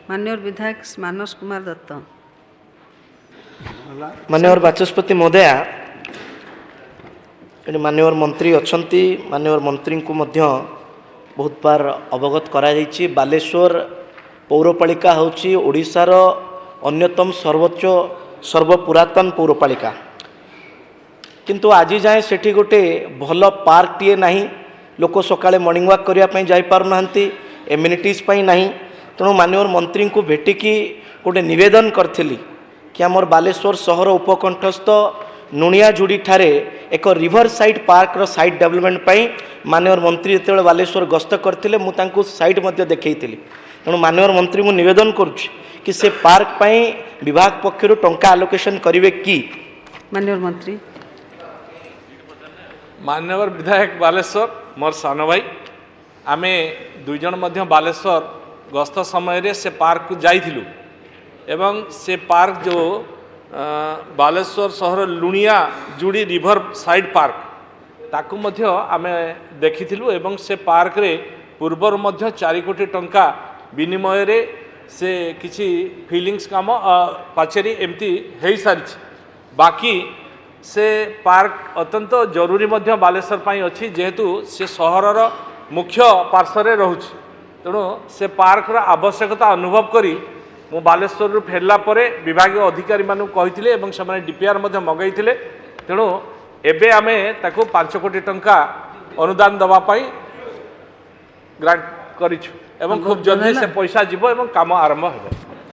माननीय विधायक मानस कुमार दत्त। माननीय बाचस्पति महोदया, माननीय मंत्री अच्छी माननीय मंत्री को मध्य बहुत बार अवगत करा जायछि। बालेश्वर पौरपालिका होछि ओडिशार अन्यतम सर्वोच्च सर्वपुरातन पौरपालिका, किंतु आज जाए सेठी गोटे भल पार्क टीए नहीं। लोक सकाळे मॉर्निंग वॉक करने जाई पारु नाहंती, एम्यूनिटीज पई नहीं। तेणु माननीय मंत्री को भेटिकी गोटे निवेदन करथिली कि आमर बालेश्वर सहर उपकंठस्थ नुणियाजुड़ी ठारे एक रिवर साइड पार्क रो साइड डेवलपमेंट पई माननीय मंत्री जो बालेश्वर गस्त करथिले मु तांको साइड मध्य देखैथिली। तेणु माननीय मंत्री को निवेदन करुछि कि से पार्क पई विभाग पक्षर टंका आलोकेशन करिवे कि। माननीय मंत्री। मान्यवर विधायक बालेश्वर मोर सान भाई, आमे दुई जन मध्य बालेश्वर गस्त समय रे से पार्क को जाइथिलु एवं से पार्क जो बालेश्वर सहर लुणिया जुड़ी रिवर साइड पार्क ताकू मध्य आमे देखिथिलु एवं से पार्क रे पूर्वर मध्य 4 कोटी टंका विनिमय रे से किछि फिलिंग्स काम पाचेरी एमती हेई सारिछि। बाकी से पार्क अत्यंत जरूरी मध्य बालेश्वर पाई अछि, जेहेतु से सहरर मुख्य पार्श्व रहुछि। तेणु से पार्क रा आवश्यकता अनुभव करी मु बालेश्वर रु फेरला परे विभागीय अधिकारी मानु कहिथिले एवं से डीपीआर मध्य मगैथिले। तेणु एबे आमे ताको 5 कोटी टंका अनुदान दवा पाई ग्रांट करिछु एवं खूब जल्दी से पैसा जीवो एवं काम आरंभ हेबो।